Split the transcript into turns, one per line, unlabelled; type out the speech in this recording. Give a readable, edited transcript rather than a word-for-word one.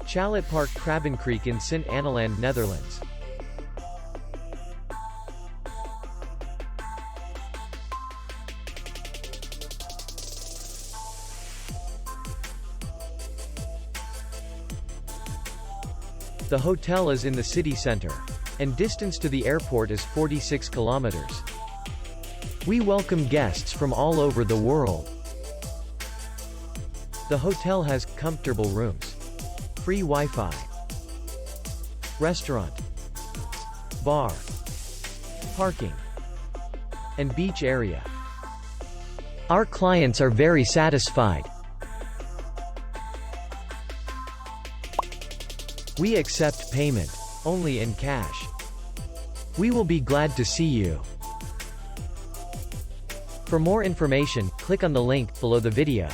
Chaletparc Krabbenkreek in Sint Annaland, Netherlands. The hotel is in the city center, and distance to the airport is 46 kilometers. We welcome guests from all over the world. The hotel has comfortable rooms, free Wi-Fi, restaurant, bar, parking, and beach area. Our clients are very satisfied. We accept payment only in cash. We will be glad to see you. For more information, click on the link below the video.